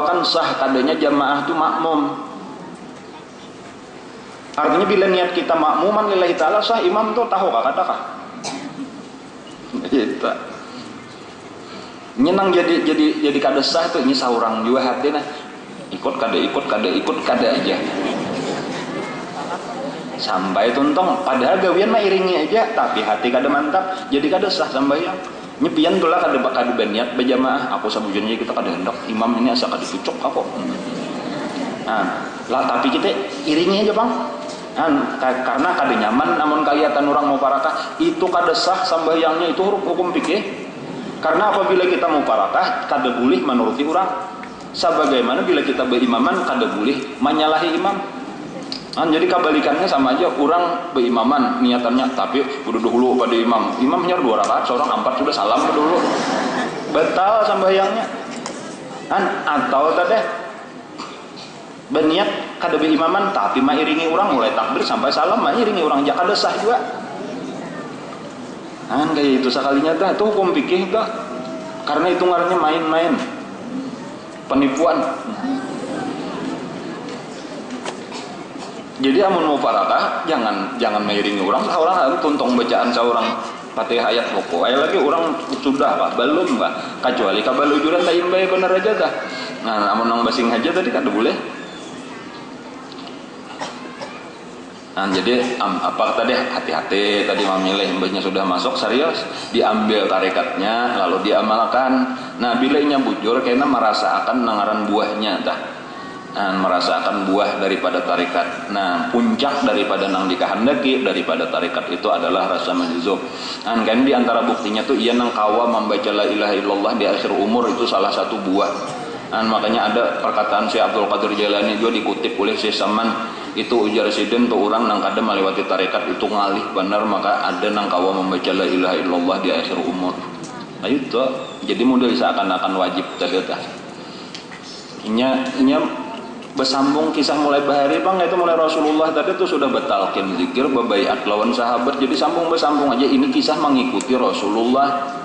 kan sah kadanya jamaah itu makmum. Artinya bila niat kita makmuman lillahi ta'ala sah, imam tuh tahu katakan gitu. Nyenang jadi kada sah tuh ini saurang juga hati nah ikut kada aja sampai tuntong padahal gawian mah iringi aja tapi hati kada mantap jadi kada sah sambayang nyepian tulah kada berniat berjamaah aku sabujurnya kita kada hendak imam ini asa kada cucuk aku nah lah tapi kita iringi aja bang karena kada nyaman namun kelihatan orang mau parakah itu kada sah sambayangnya itu hukum fikih. Karena apabila kita mau parakah kada boleh menuruti orang sebagaimana bila kita berimaman kada boleh menyalahi imam. Jadi kebalikannya sama aja orang berimaman niatannya tapi kudu dulu pada imam hanya 2 rakaat seorang 4 sudah salam dulu batal sambayangnya atau tadi berniat kada berimaman tapi mengiringi orang mulai takbir sampai salam mengiringi orang aja kada sah juga. Kayak itu sekalinya dah itu hukum fikih dah karena itu ngarannya main-main penipuan. Jadi amun mau parakah jangan mengiringi orang harus tuntong bacaan seorang Fatihah ayat pokok lagi orang sudah pak belum pak kecuali kabalujuran tak imbai bener aja dah. Nah amun nang basing aja tadi kada boleh. Jadi apa tadi hati-hati tadi memilih mbahnya sudah masuk serius diambil tarikatnya lalu diamalkan. Nah bila inya bujur karena merasakan nangaran buahnya dah merasakan buah daripada tarikat. Nah puncak daripada nang dikehendaki daripada tarikat itu adalah rasa majzub. Kan di antara buktinya tuh ia nang kawa membaca la ilaha illallah di akhir umur itu salah satu buah. Makanya ada perkataan Syekh Abdul Qadir Jailani juga dikutip oleh Syekh Saman itu ujar sidin tuh orang nang kada melewati tarekat itu ngalih benar maka ada nang kawa membaca la ilaha illallah di akhir umur. Nah itu jadi model seakan-akan wajib tadi tah. Inya bersambung kisah mulai bahari bang itu mulai Rasulullah tadi itu sudah batalkin zikir babaiat lawan sahabat jadi sambung aja ini kisah mengikuti Rasulullah.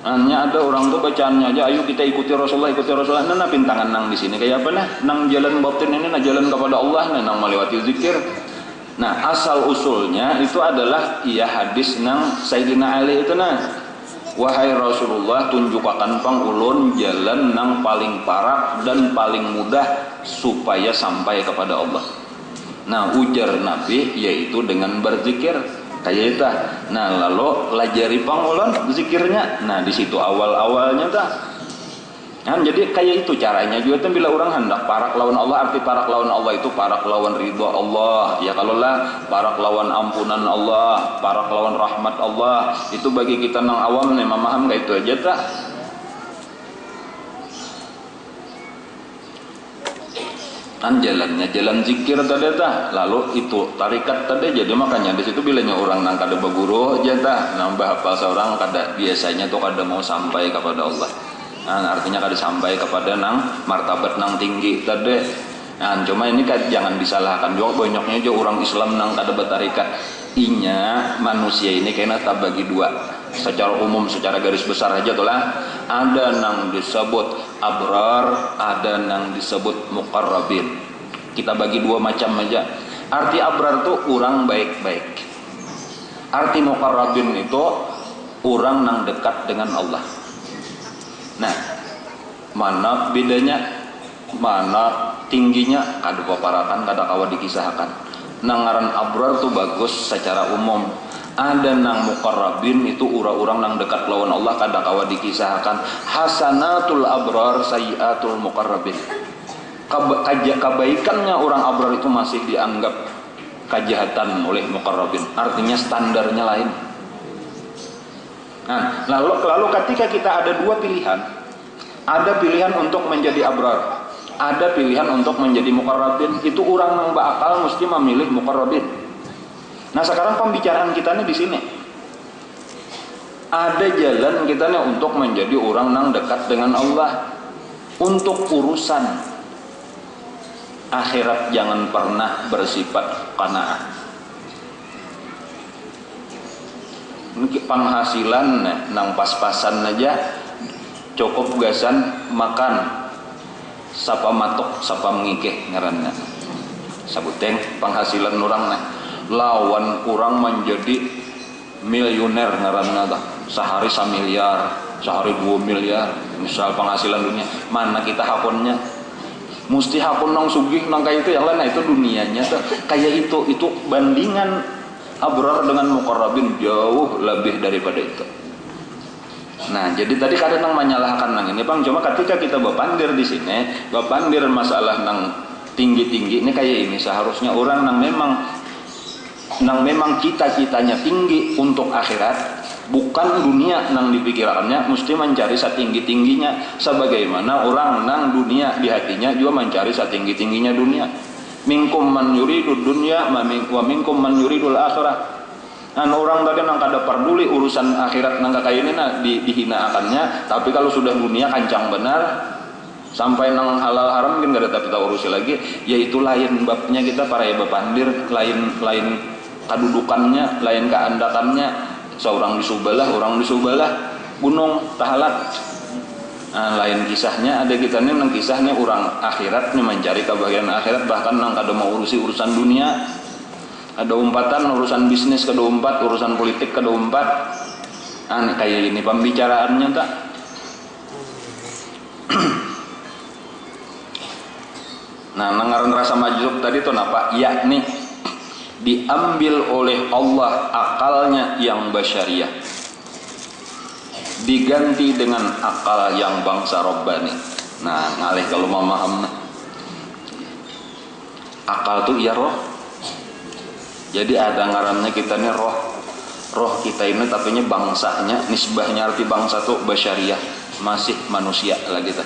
Hanya ada orang tuh bacaannya aja ayo kita ikuti Rasulullah nah pintangan nang di sini kayak apa nah nang jalan batin ini nah jalan kepada Allah nah nang melewati zikir. Nah asal usulnya itu adalah iya hadis nang Sayyidina Ali itu nah wahai Rasulullah tunjukkan pang ulun jalan nang paling parak dan paling mudah supaya sampai kepada Allah. Nah ujar Nabi yaitu dengan berzikir kayak itu. Nah lalu lajari pangulon zikirnya. Nah di situ awal-awalnya dah. Jadi kayak itu caranya juga tuh bila orang hendak parak lawan Allah arti parak lawan Allah itu parak lawan ridha Allah. Ya kalau lah parak lawan ampunan Allah, parak lawan rahmat Allah itu bagi kita nang awam nih memaham kayak itu aja tak. Jalannya jalan zikir tadi dah lalu itu tarikat tadi jadi makanya di situ bilanya orang nang kada berguru aja dah nambah hafal seorang kada biasanya tuh kada mau sampai kepada Allah artinya kada sampai kepada nang martabat nang tinggi tadi cuma ini kan jangan disalahkan juga banyaknya juga orang Islam nang kada bertarikat inya manusia ini kena tak bagi dua secara umum secara garis besar aja tuh lah ada nang disebut abrar ada nang disebut muqarrabin kita bagi dua macam aja arti abrar tuh orang baik-baik arti muqarrabin itu orang nang dekat dengan Allah. Nah mana bedanya mana tingginya kada paparakan kada kawa dikisahkan nangaran abrar tuh bagus secara umum ada nang muqarrabin itu orang nang dekat lawan Allah kada kawa dikisahkan hasanatul abrar sayyiatul muqarrabin kebaikannya orang abrar itu masih dianggap kejahatan oleh muqarrabin artinya standarnya lain. Nah lalu ketika kita ada dua pilihan ada pilihan untuk menjadi abrar ada pilihan untuk menjadi muqarrabin itu orang nang bakal mesti memilih muqarrabin. Nah sekarang pembicaraan kita nih di sini ada jalan kita nih untuk menjadi orang nang dekat dengan Allah untuk urusan akhirat jangan pernah bersifat qanaah. Penghasilan nang pas-pasan aja cukup gasan makan sapa matok sapa mengikeh ngaranna sabuteng penghasilan orang nah lawan orang menjadi miliuner ngaranna tah sehari 1 miliar sehari 2 miliar misal penghasilan dunia mana kita hapunnya mesti hakun nang sugih nang kayak itu yang lain. Nah itu dunianya tuh kayak itu bandingan abrar dengan muqarrabin jauh lebih daripada itu. Nah jadi tadi kadang nang menyalahkan nang ini bang, cuma ketika kita bapandir di sini bapandir masalah nang tinggi ini kayak ini seharusnya orang nang memang cita-citanya tinggi untuk akhirat, bukan dunia nang dipikirannya mesti mencari setinggi-tingginya, sebagaimana orang nang dunia di hatinya juga mencari setinggi-tingginya dunia. Minkum man yuridud dunya wa minkum man yuridul akhirah. Dan orang tadi nang kada peduli urusan akhirat nang kayak ini nah dihina-akannya, tapi kalau sudah dunia kancang benar sampai nang halal haram mungkin gak ada tapi tahu urusi lagi, yaitu lain babnya kita para ya bapandir, lain kedudukannya, lain keandakannya. Seorang di Subalah, orang di Subalah gunung tahalat. Nah, lain kisahnya ada kita nih nang kisahnya orang akhirat nih mencari kebahagiaan akhirat, bahkan nang kada mau urusan dunia. Ada umpatan urusan bisnis kada umpat, urusan politik kada umpat. Nah, kayak ini pembicaraannya tak. Nah, nangaran rasa majzub tadi tuh napa? Yakni diambil oleh Allah akalnya yang basyariah diganti dengan akal yang bangsa Rabbani. Nah ngalih kalau memaham akal tuh iya roh, jadi ada ngarannya kita nih roh kita ini tapi bangsanya nisbahnya arti bangsa tuh basyariah masih manusia lagi tuh,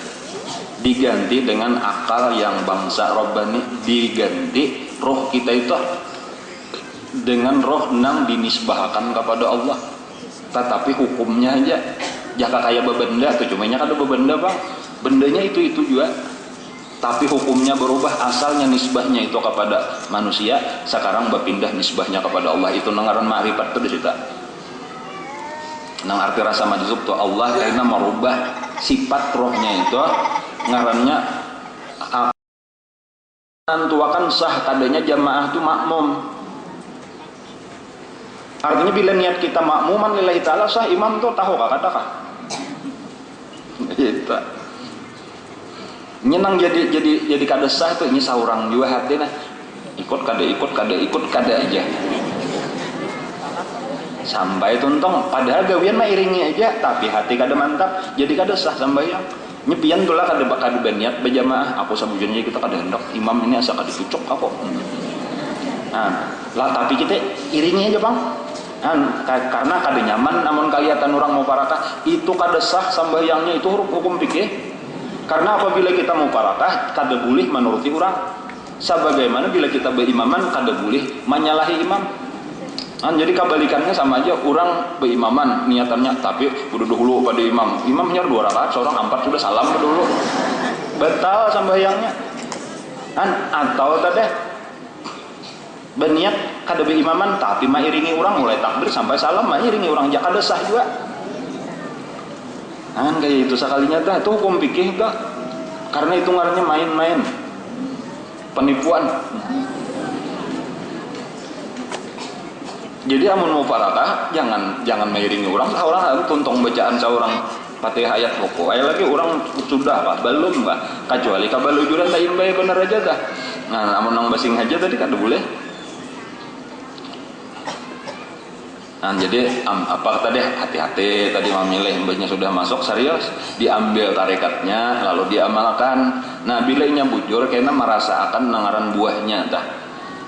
diganti dengan akal yang bangsa Rabbani, diganti roh kita itu dengan roh nang dinisbahkan kepada Allah, tetapi hukumnya aja jaka kayak bebenda tuh, cumanya kan ada bebenda bang, bendanya itu juga, tapi hukumnya berubah, asalnya nisbahnya itu kepada manusia, sekarang berpindah nisbahnya kepada Allah. Itu nangaran ma'rifat tuh di situ. Nang arti rasa majzub tuh Allah karena merubah sifat rohnya itu ngarannya tuakan sah tadanya jamaah tuh makmum. Artinya bila niat kita makmuman lillahi ta'ala sah, imam tuh tahu kata gitu. Nyenang jadi kada sah tuh ini saurang juga hati nah ikut kada aja sampai tuntong padahal gawian mah iringi aja tapi hati kada mantap jadi kada sah sambayang nyepian tuh lah kada berniat berjamaah aku sabujurnya kita kada hendak imam ini asa kada cucuk aku nah lah tapi kita iringi aja bang. Karena kada nyaman namun kelihatan orang mau parakah itu kada sah sambayangnya, itu hukum fikih. Karena apabila kita mau parakah kada boleh menuruti orang, sebagaimana bila kita berimaman kada boleh menyalahi imam. Jadi kebalikannya sama aja, orang berimaman niatannya tapi udah dulu pada imamnya 2 rakaat seorang 4 sudah salam dulu batal sambayangnya. Atau tadi berniat kada berimaman tapi mah iringi orang mulai takbir sampai salam mah iringi orang jak kada sah juga. Kayak itu sekalinya dah itu hukum fikih gak? Karena itu ngarannya main-main penipuan. Jadi amun mau farakah jangan mengiringi orang harus tuntong bacaan seorang Fatihah ayat pokok. Lagi orang sudah pak belum pak kecuali kabalujuran tak imbai bener aja dah. Nah amun nang basing aja tadi kada boleh. Nah, jadi apa tadi hati-hati tadi memilih mbahnya sudah masuk serius diambil tarikatnya lalu diamalkan. Nah bila inya bujur karena merasa akan nangaran buahnya dah.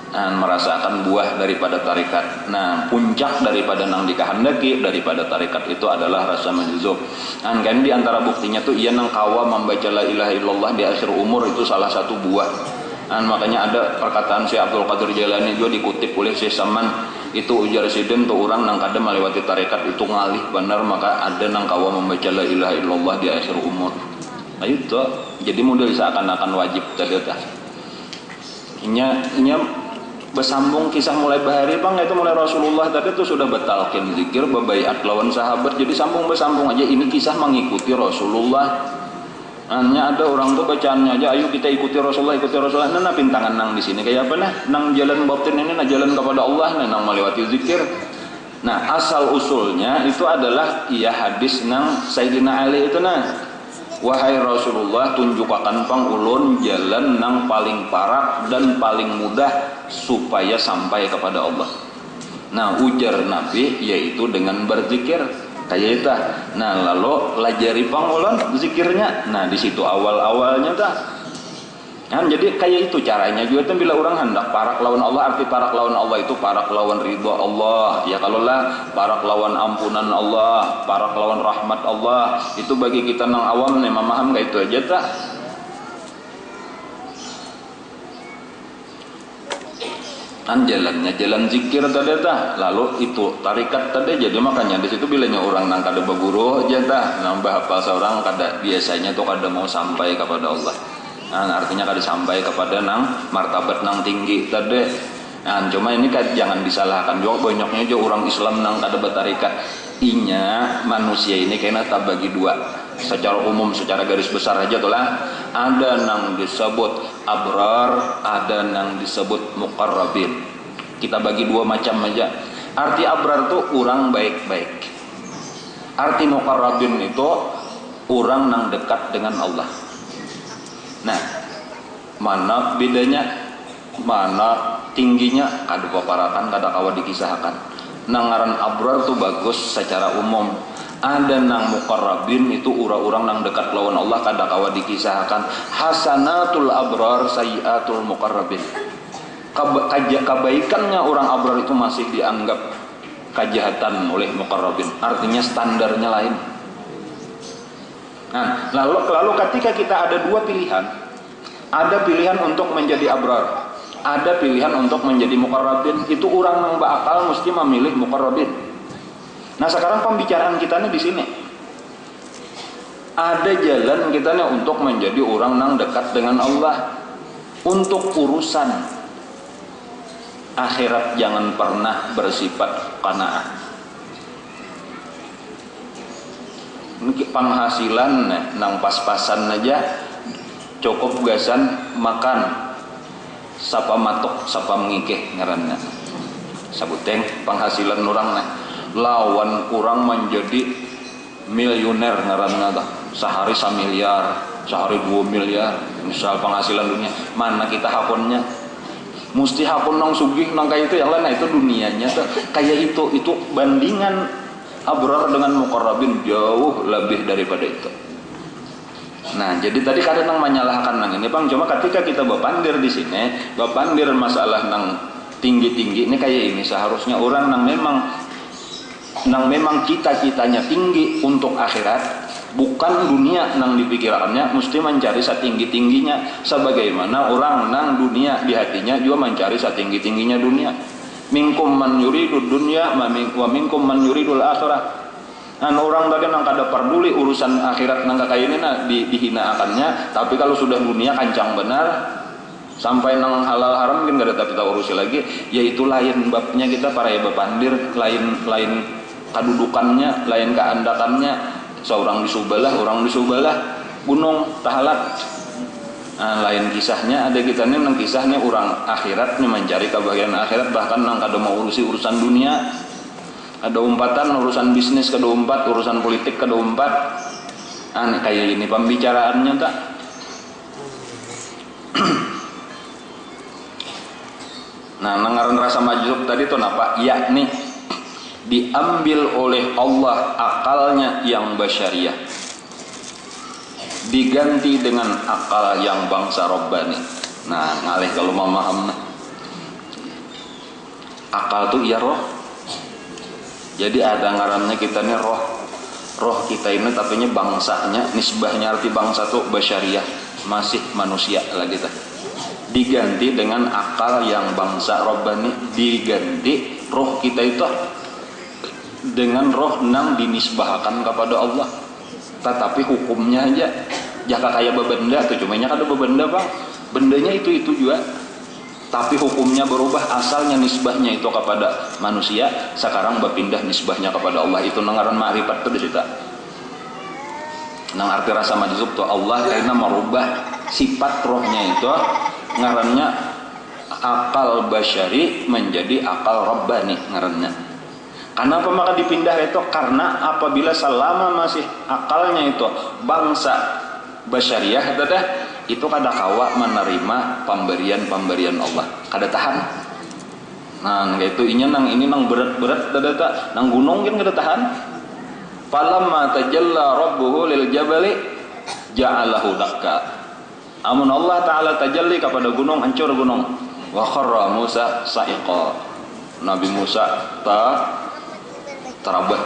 Nah, merasa akan buah daripada tarikat. Nah puncak daripada nang dikehendaki daripada tarikat itu adalah rasa majzub. Nah kan di antara buktinya tuh ia nang kawa membaca la ilaha illallah di akhir umur itu salah satu buah. Nah, makanya ada perkataan Syekh Abdul Qadir Jailani juga dikutip oleh Syekh Saman itu ujar sidin tuh orang nang kada melewati tarekat itu ngalih benar, maka ada nang kawa membaca la ilaha illallah di akhir umur. Nah itu jadi model seakan-akan wajib tadi dah. Inya bersambung kisah mulai bahari bang itu mulai Rasulullah tadi itu sudah batalkan zikir bebaiat lawan sahabat, jadi bersambung aja ini kisah mengikuti Rasulullah. Hanya ada orang tuh bacaannya aja, ayo kita ikuti Rasulullah, nah pintangan nang di sini kayak apa nah, nang jalan batin ini, nah jalan kepada Allah, nah nang melewati zikir. Nah asal usulnya itu adalah iya hadis nang Sayyidina Ali itu nah, wahai Rasulullah tunjukakan pang ulun jalan nang paling parak dan paling mudah supaya sampai kepada Allah. Nah ujar Nabi yaitu dengan berzikir. Kayak itu. Nah lalu lajari pang ulun zikirnya. Nah di situ awal-awalnya tah. Nah, jadi kayak itu caranya juga tuh bila orang hendak parak lawan Allah, arti parak lawan Allah itu parak lawan ridho Allah. Ya kalau lah parak lawan ampunan Allah, parak lawan rahmat Allah. Itu bagi kita nang awam nih memaham kayak itu aja tah. Kan jalannya jalan zikir tadi tah, lalu itu tarikat tadi. Jadi makanya di situ bilanya orang nang kada berguru aja tah, nambah hafal seorang kada biasanya tuh kada mau sampai kepada Allah. Nah, artinya kada sampai kepada nang martabat nang tinggi tadi. Nah, cuma ini kan jangan disalahkan juga banyaknya juga orang Islam nang kada bertarikat. Inya manusia ini kena tak bagi dua. Secara umum, secara garis besar aja tuh lah. Ada nang disebut abrar, ada nang disebut muqarrabin. Kita bagi dua macam aja. Arti abrar tuh orang baik-baik. Arti muqarrabin itu orang nang dekat dengan Allah. Nah, mana bedanya? Mana tingginya? Kada paparatan, kada kawa dikisahkan. Nangaran abrar tuh bagus secara umum. Ada nang muqarrabin itu orang-orang nang dekat lawan Allah kada kawa dikisahkan. Hasanatul abrar sayyiatul muqarrabin. Kebaikannya orang abrar itu masih dianggap kejahatan oleh muqarrabin. Artinya standarnya lain. Nah, lalu ketika kita ada dua pilihan, ada pilihan untuk menjadi abrar, ada pilihan untuk menjadi muqarrabin. Itu orang nang bakal mesti memilih muqarrabin. Nah sekarang pembicaraan kita nih di sini. Ada jalan kita nih untuk menjadi orang nang dekat dengan Allah. Untuk urusan akhirat jangan pernah bersifat qanaah. Penghasilan nang pas-pasan aja cukup gasan makan. Sapa matok, sapa mengikeh ngaranna. Sabuteng penghasilan orang nah. Lawan kurang menjadi miliuner ngaranna tah, sehari 1 miliar, sehari 2 miliar, misal penghasilan dunia. Mana kita hapunnya? Mesti hapun nang sugih nang kayak itu yang lain. Nah itu dunianya tuh kayak itu bandingan abrar dengan muqarrabin jauh lebih daripada itu. Nah jadi tadi kadang nang menyalahkan nang ini bang, cuma ketika kita bapandir di sini, bapandir masalah nang tinggi-tinggi ini kayak ini, seharusnya orang nang memang cita-citanya tinggi untuk akhirat, bukan dunia nang dipikirannya mesti mencari setinggi-tingginya. Sebagaimana orang nang dunia di hatinya juga mencari setinggi-tingginya dunia. Minkum man yuridud dunya wa minkum man yuridul akhirah. Nah orang tadi nang kada peduli urusan akhirat nang kayak ini nah dihina-akannya, tapi kalau sudah dunia kancang benar sampai nang halal haram mungkin gak ada tapi tahu urusi lagi. Yaitu lain babnya kita para ya bapandir, lain kedudukannya, lain keandakannya. Seorang di Subalah, orang di Subalah gunung tahalak. Nah, lain kisahnya ada kita nih nang kisahnya orang akhirat nih mencari kebahagiaan akhirat, bahkan nang kada mau urusi urusan dunia. Ada umpatan urusan bisnis kada umpat, urusan politik kada umpat. Nah, kayak ini pembicaraannya tak. Nah, nangaran rasa majzub tadi tuh napa? Yakni diambil oleh Allah akalnya yang basyariah, diganti dengan akal yang bangsa Rabbani. Nah ngalih kalau memaham akal tuh ya roh. Jadi ada ngarannya kita nih roh kita ini tapi bangsanya, nisbahnya arti bangsa tuh basyariah, masih manusia lagi tah. Diganti dengan akal yang bangsa Rabbani, diganti roh kita itu dengan roh nang dinisbahkan kepada Allah, tetapi hukumnya aja jaka kayak bebenda tuh, cuma nya kada bebenda bang, bendanya itu juga, tapi hukumnya berubah. Asalnya nisbahnya itu kepada manusia, sekarang berpindah nisbahnya kepada Allah. Itu nangaran ma'rifat tuh di situ. Nang arti rasa majzub tuh Allah karena merubah sifat rohnya itu ngarannya akal basyari menjadi akal rabbani ngarannya. Kenapa maka dipindah itu? Karena apabila selama masih akalnya itu bangsa basyariah itu kada kawa menerima pemberian Allah, kada tahan. Nah, itu nang ini nang berat-berat nang gunung kan kada tahan. Falamma tajalla rabbuhu lil jabali ja'alahu dakka. Amun Allah taala tajalli kepada gunung, hancur gunung. Wa kharra Musa sa'iqa. Nabi Musa terabah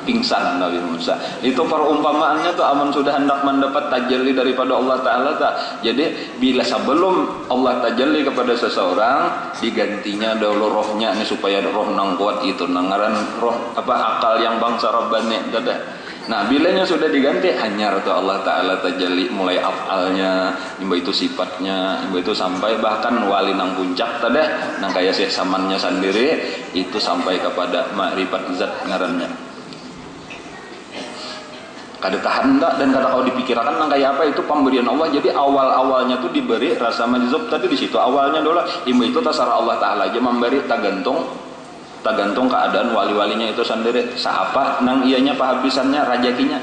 pingsan Nabi Musa. Itu perumpamaannya tuh amun sudah hendak mendapat tajalli daripada Allah taala jadi bila sebelum Allah tajalli kepada seseorang digantinya dahulu rohnya nih supaya roh nang kuat itu nangaran roh akal yang bangsa rabbani nah bilanya sudah diganti hanyar tuh Allah taala tajalli mulai afalnya imba itu sifatnya imba itu sampai bahkan wali nang puncak nang kaya Syekh Samannya sendiri itu sampai kepada ma'rifat zat ngarannya kada tahan tak dan kada kau dipikirkan nang kaya apa itu pemberian Allah. Jadi awalnya tuh diberi rasa majzub tadi di situ awalnya dulu imba itu tasara Allah taala aja memberi tergantung keadaan wali-walinya itu sendiri siapa nang ianya pahabisannya rajakinya.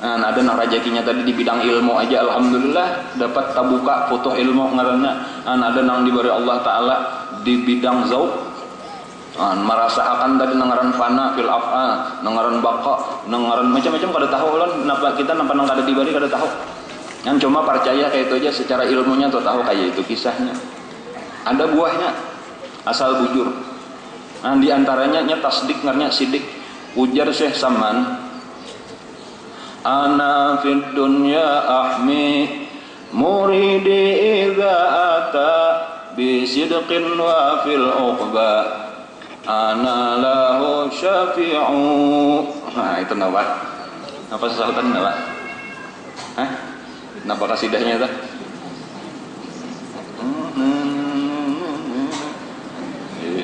Nah, ada nang rajakinya tadi di bidang ilmu aja alhamdulillah dapat tabuka futuh ilmu ngarannya. Ada nang diberi Allah taala di bidang zauq merasa akan tadi nangaran fana fil af'al nangaran baqa nangaran macam-macam kada tahu ulun napa kita napa nang kada diberi kada tahu. Yang cuma percaya kayak itu aja secara ilmunya tuh tahu kayak itu kisahnya. Ada buahnya asal bujur. Nah, di antaranya tasdik ngarnya sidik. Ujar Syekh Saman, ana fid dunya ahmi muridi idza ata bi sidqin wa fil uqba ana lahu syafi'u. Nah, itu nama. Apa sesuatu nama? Hah? Napa kasidahnya itu?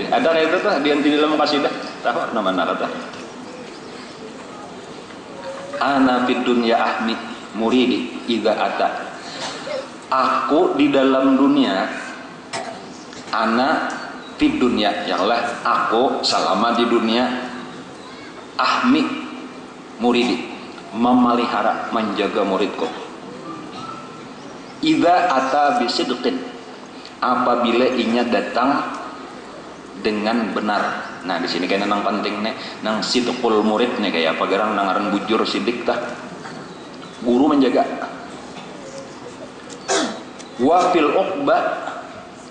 Ada kayak itu tuh di dalam kasidah tahu nama kata ana fid dunya ahmi muridi idza ata. Aku di dalam dunia ana fid dunya yalah aku selama di dunia ahmi muridi memelihara menjaga muridku idza ata bisidqin apabila inya datang dengan benar. Nah di sini kayaknya nang penting nih nang sidqul murid nih kayak apa garang nangaran bujur sidik tah guru menjaga wa fil uqba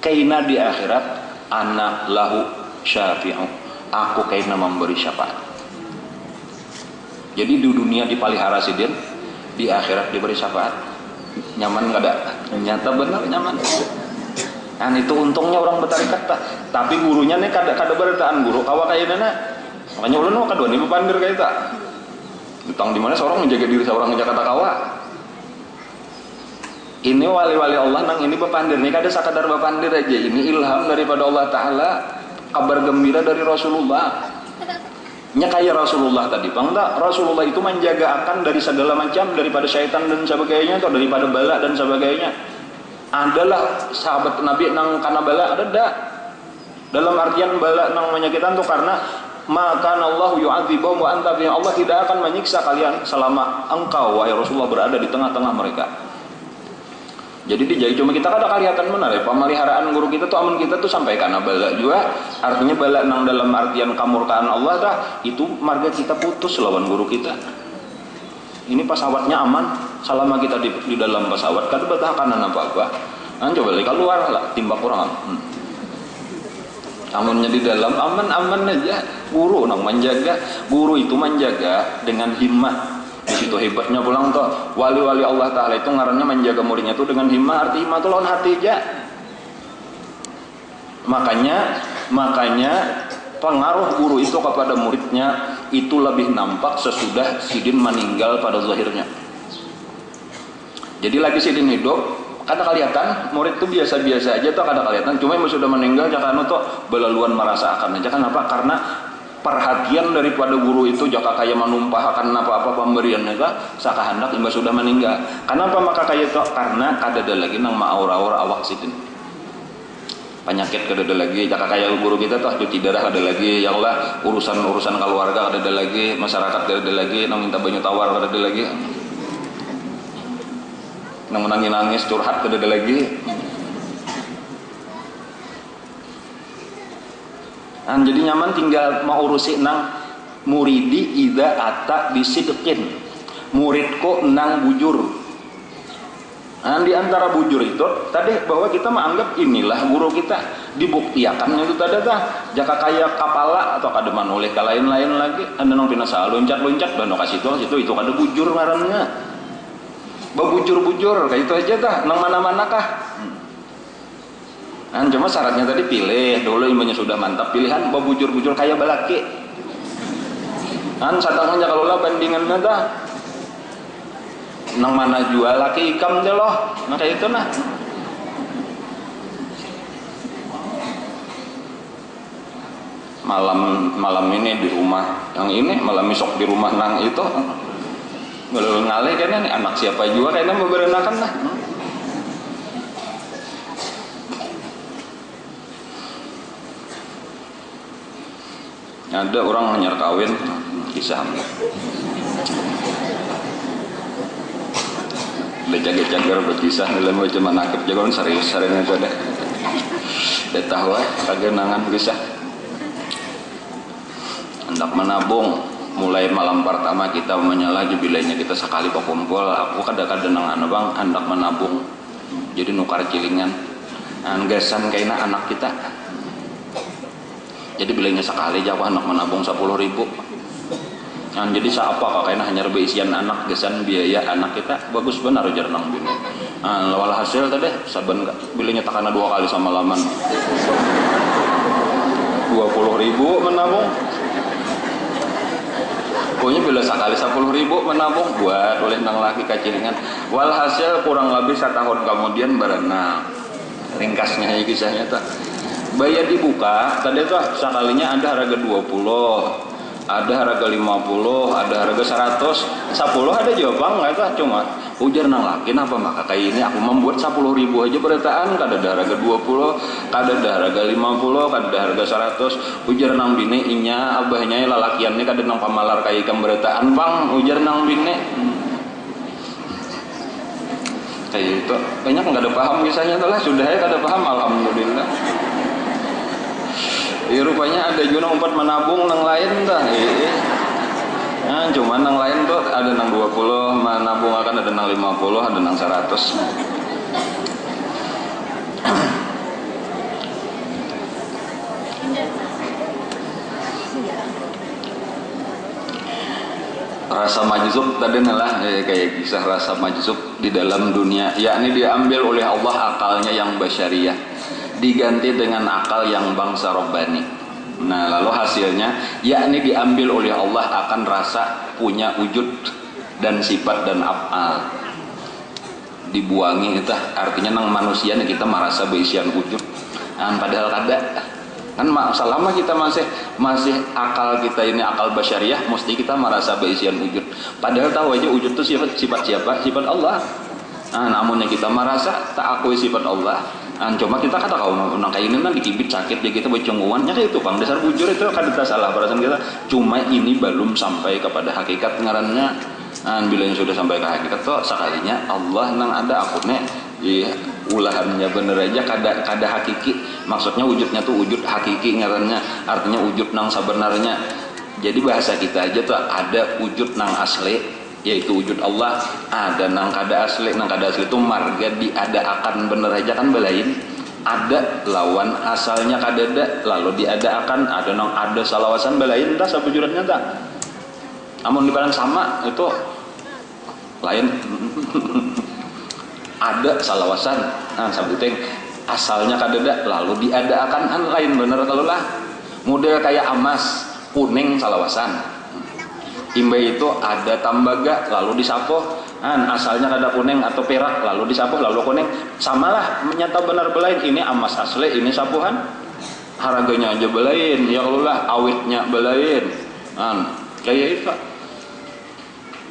kaina di akhirat anak lahu syafi'u aku kaina memberi syafaat. Jadi di dunia dipelihara sidin di akhirat diberi syafaat. Nyaman nggak ada? Nyata benar nyaman. Nah itu untungnya orang bertarikat tak. Tapi gurunya nih kada bertaan guru kawa kayak nana. Makanya ulun kadua nih bepandir kayak tak. Utang di mana seorang menjaga diri seorang menjaga kawa. Ini wali-wali Allah nang ini bepandir nih kada sakadar bepandir aja. Ini ilham daripada Allah Taala, kabar gembira dari Rasulullah. Nya kayak Rasulullah tadi, bang tak? Rasulullah itu menjaga akan dari segala macam daripada syaitan dan sebagainya atau daripada bala dan sebagainya. Adalah sahabat Nabi nang kana bala ada dak dalam artian bala nang menyakitan tuh karena maka Allah yu'adzibuhum wa anta fi Allah tidak akan menyiksa kalian selama engkau wahai Rasulullah berada di tengah-tengah mereka. Jadi dijadi cuma kita kada kelihatan benar ya pemeliharaan guru kita tuh amun kita tuh sampai kana bala juga artinya bala nang dalam artian kamurkaan Allah dah itu marga kita putus lawan guru kita. Ini pesawatnya aman selama kita di dalam pesawat kada betah kanan apa-apa. Nah, coba lihat keluar lah timbak kurang. Amunnya di dalam aman aja. Guru nang menjaga, guru itu menjaga dengan himmah. Di situ hebatnya pulang tuh wali-wali Allah Taala itu ngarannya menjaga muridnya tuh dengan himmah. Arti himmah tuh lawan hati aja. Makanya pengaruh guru itu kepada muridnya itu lebih nampak sesudah sidin meninggal pada zahirnya. Jadi lagi sidin hidup kada kelihatan, murid itu biasa-biasa aja tuh kada kelihatan. Cuma yang sudah meninggal jangan tuh belaluan merasakan aja kan apa? Karena perhatian daripada guru itu jaka kaya menumpahkan apa-apa pemberian eta sakahandak imbas sudah meninggal. Kenapa maka kaya itu? Karena kadada lagi nang maaur-aur awak situ. Penyakit kadada lagi, jaka kaya guru kita tuh cuci darah ada lagi, ya Allah urusan keluarga kadada lagi, masyarakat kadada lagi, nang minta banyu tawar kadada lagi, nang menangis curhat kadada lagi. Nah, jadi nyaman tinggal mau urusi nang muridi ida ata bisidqin, muridku nang bujur. Nah, di antara bujur itu tadi bahwa kita menganggap inilah guru kita, dibuktiakan itu tadi jaka kaya kapala atau kademan oleh ka lain-lain lagi anda nang pinasa loncat-loncat dan kasih itu kada bujur ngarannya. Babujur-bujur kayak itu aja tah nang mana-mana kah. Nah, cuma syaratnya tadi pilih dulu ilmunya sudah mantap, pilihan babujur-bujur kayak balaki. Kan satangnya kalau lah bandingan dah nang mana jual laki ikam aja loh, nah kayak itu nah. Malam ini di rumah yang ini, malam besok di rumah nang itu ngalih kayaknya nih anak siapa juga kayaknya mau berenakan lah. Ada orang hanyar kawin kisah jaga-jaga berkisah dalam cuma nakep jagoan serius-seriusnya itu ada dia tahu kagenangan kisah hendak menabung mulai malam pertama kita menyala jubilainya kita sekali kumpul aku kadang-kadang nang bang hendak menabung jadi nukar cilingan anggasan kayaknya anak kita jadi bilangnya sekali aja aku anak menabung 10.000. Nah, jadi siapa kayaknya hanya beisian anak gesan biaya anak kita bagus benar ujar nang bini. Nah, lawal hasil tadi saben bilangnya takana 2 kali sama laman 20.000 menabung. Pokoknya bila sekali 10.000 menabung buat oleh nang laki kacilingan. Walhasil kurang lebih 1 tahun kemudian berenang. Ringkasnya kisahnya tak. Bayar dibuka, tadi tuh sekalinya ada harga 20, ada harga 50, ada harga 100, 10 ada juga bang, nggak tuh cuma ujar nang laki apa maka kayak ini aku membuat 10.000 aja beritaan, kada ada harga 20, kada ada harga 50, kada ada harga 100, ujar nang bini inya abahnya lalakiannya kada nang pamalar kayak ikan beritaan bang, ujar nang bini. Kayak itu banyak nggak ada paham kisahnya telah sudah ya kada paham alhamdulillah. Ya rupanya ada juga umpat menabung nang lain dah. Nah, cuma nang lain tuh ada nang 20 menabung akan ada nang 50, ada nang 100. Rasa majzub tadi adalah kayak kisah rasa majzub di dalam dunia, yakni diambil oleh Allah akalnya yang basyariah diganti dengan akal yang bangsa robbani. Nah lalu hasilnya yakni diambil oleh Allah akan rasa punya wujud dan sifat dan af'al dibuangi itu artinya nang manusia nih kita merasa beisian wujud padahal kada kan selama kita masih akal kita ini akal basyariah mesti kita merasa beisian wujud padahal tahu aja wujud itu sifat siapa? Sifat Allah. Namunnya kita merasa tak akui sifat Allah. Cuma kita kata kalau nang kayak ini kan dikibit sakit ya kita bacunguannya kayak itu bang dasar bujur itu kan kita salah perasaan kita cuma ini belum sampai kepada hakikat ngarannya. Bila yang sudah sampai ke hakikat tuh sekalinya Allah nang ada akunnya ya ulahannya bener aja kada hakiki maksudnya wujudnya tuh wujud hakiki ngarannya artinya wujud nang sebenarnya jadi bahasa kita aja tuh ada wujud nang asli yaitu wujud Allah ada nang kada asli itu marga diada-akan bener aja kan belain ada lawan asalnya kadada lalu diada-akan ada nang ada salawasan belain entah sabujurannya tak namun di barang sama itu lain ada salawasan sabuting asalnya kadada lalu diada-akan lain bener kalau lah model kayak emas kuning salawasan imbe itu ada tambaga lalu disapuh asalnya kada kuning atau perak lalu disapuh lalu kuning samalah menyata benar belain ini emas asli ini sapuhan harganya aja belain, ya kalau lah awitnya belain, kayak itu.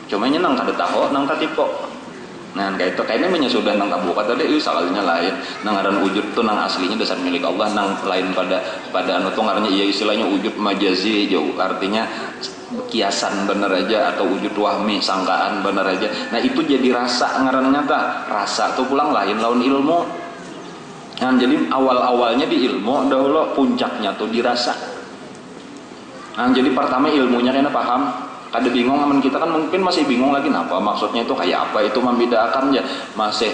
Cuma nang kada tahu, nang katipo. Nah kayak itu, kayaknya menyudah nang kabuka tadi, salahnya lain. Nang ngaran wujud tuh nang aslinya dasar milik Allah, nang lain pada anu tuh ngarannya iya istilahnya wujud majazi jauh, artinya kiasan bener aja atau wujud wahmi sangkaan bener aja. Nah itu jadi rasa ngarannya tah, rasa tuh pulang lain lawan ilmu. Nah, jadi awal-awalnya di ilmu dahulu, puncaknya tuh dirasa. Nah, jadi pertama ilmunya kayaknya paham. Kada bingung, aman kita kan mungkin masih bingung lagi apa maksudnya itu kayak apa, itu membedakan ya masih.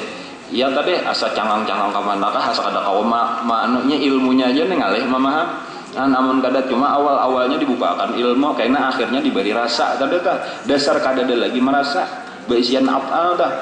Ya tadi asa cangang-cangang kamana kah, asa kada kaum manunya ilmunya aja nih ngalih memaham. Nah, namun kada cuma awal-awalnya dibukakan ilmu, karena akhirnya diberi rasa. Tadi dasar kada ada lagi merasa. Baisian apa dah.